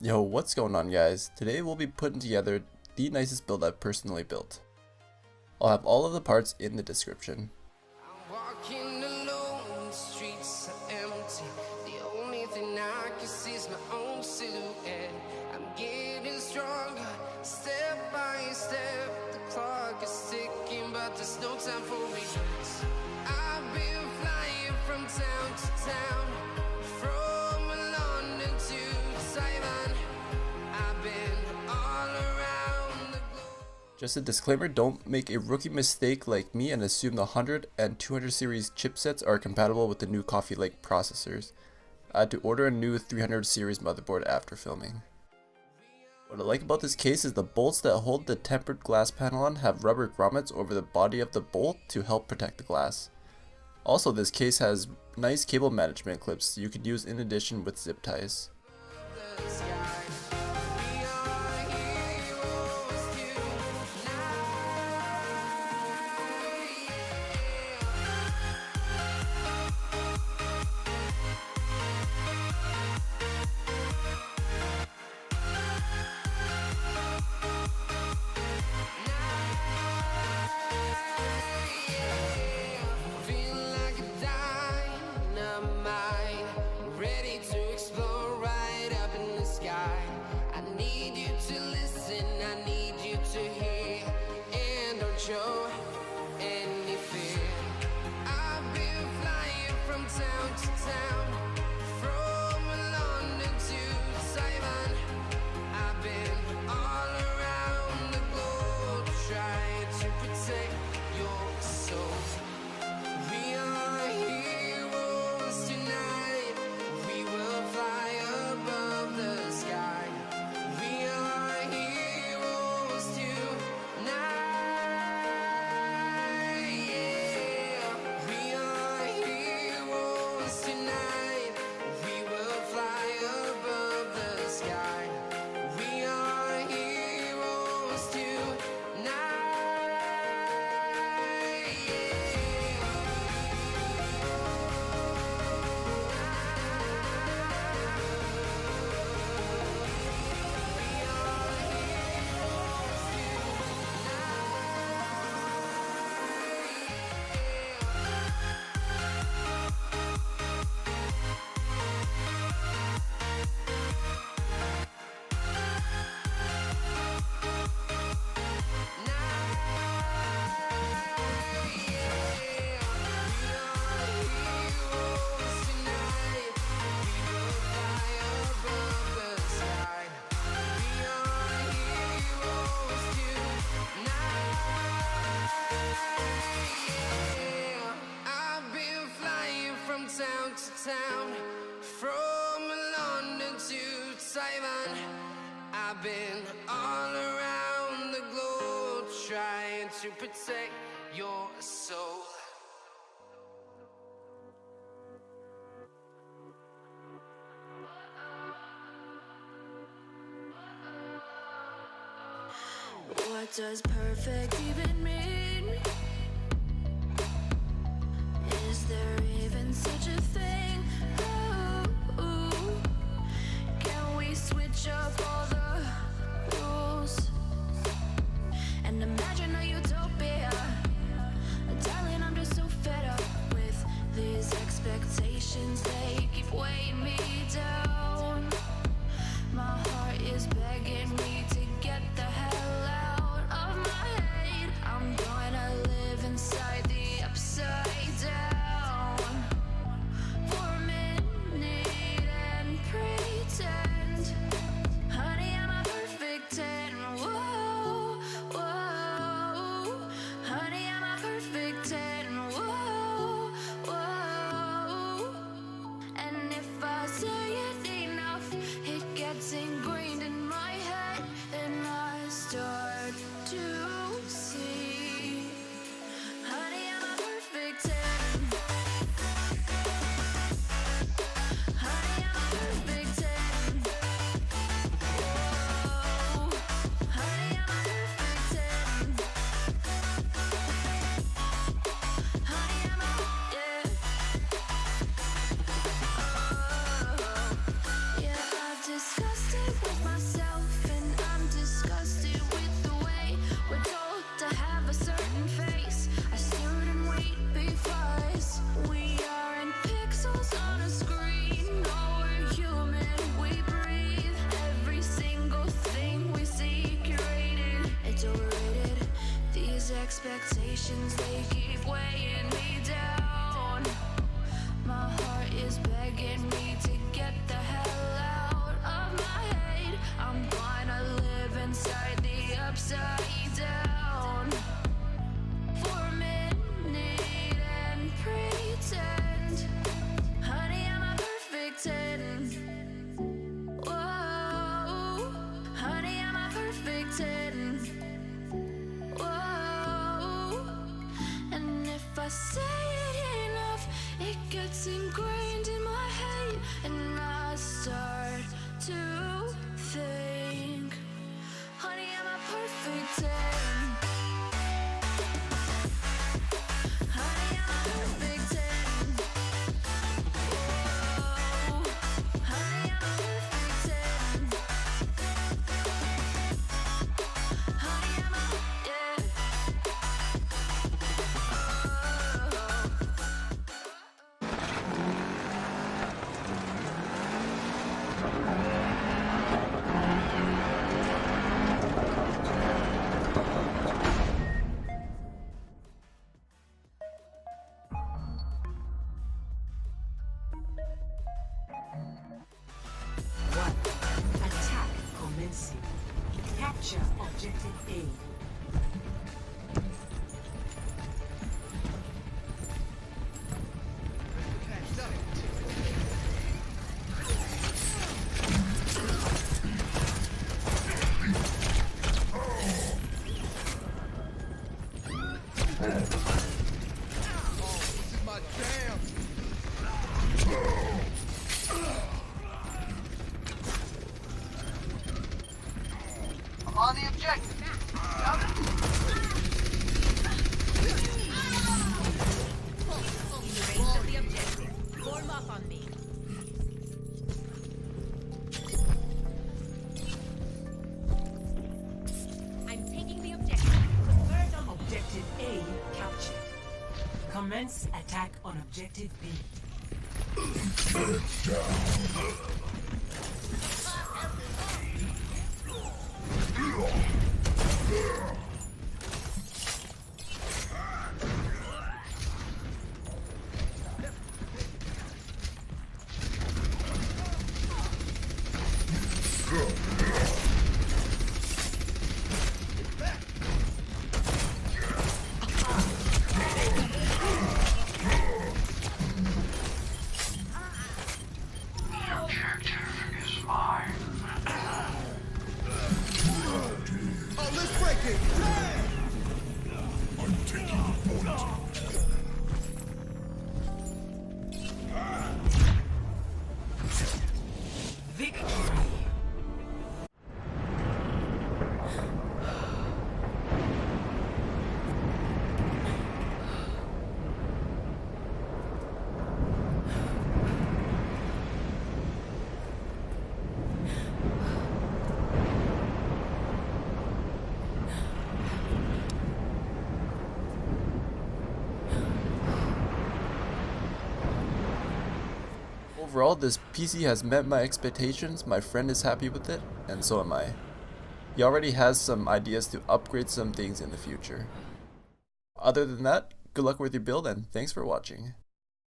Yo, what's going on guys? Today we'll be putting together the nicest build I've personally built. I'll have all of the parts in the description. I'm walking alone, the streets are empty. The only thing I can see is my own silhouette. I'm getting stronger, step by step. The clock is ticking, but there's no time for regrets. I've been flying from town to town, from London to Taiwan. I've been all around the globe. Just a disclaimer, don't make a rookie mistake like me and assume the 100 and 200 series chipsets are compatible with the new Coffee Lake processors. I had to order a new 300 series motherboard after filming. What I like about this case is the bolts that hold the tempered glass panel on have rubber grommets over the body of the bolt to help protect the glass. Also, this case has nice cable management clips you could use in addition with zip ties. The sky. We are heroes tonight. Feel like a dynamite, ready to explode right up in the sky. I need you to listen, I need you to hear, and don't show any fear. I've been flying from town to town, from London to Taiwan. I've been all around the globe trying to protect your soul. We are heroes tonight. We will fly above the sky. We are heroes tonight. Yeah. We are heroes tonight. We will fly above the sky. We are heroes tonight. Town to town, from London to Taiwan. I've been all around the globe trying to protect your soul. What does perfect even mean? Is there even such a thing? Ooh, can we switch up all the rules and imagine a utopia? Darling, I'm just so fed up with these expectations. They keep weighing me down. My heart is begging me to get the hell out of my head. I'm gonna live inside the upside down for sit with myself and I'm disgusted with the way we're told to have a certain face, a certain weight, because we aren't pixels on a screen. No, we're human, we breathe. Every single thing we see curated, it's overrated. These expectations, they keep weighing me down. My heart is begging me to get the hell out of my head. I'm gonna live inside the upside down for a minute and pretend, honey, I'm a perfect 10. Whoa, honey, I'm a perfect 10. Whoa, and if I say it enough, it gets ingrained in my head, and I start to think, honey, I'm a perfect 10. Honey, I'm a perfect 10. Whoa, honey, I'm a perfect 10. Honey, I'm a, yeah. One. Attack commencing. Capture objective A. On the objective. Form up on me. I'm taking the objective. Objective A captured. Commence attack on objective B. Oh, let's break it. I'm taking point. Victory. Overall, this PC has met my expectations, my friend is happy with it, and so am I. He already has some ideas to upgrade some things in the future. Other than that, good luck with your build and thanks for watching.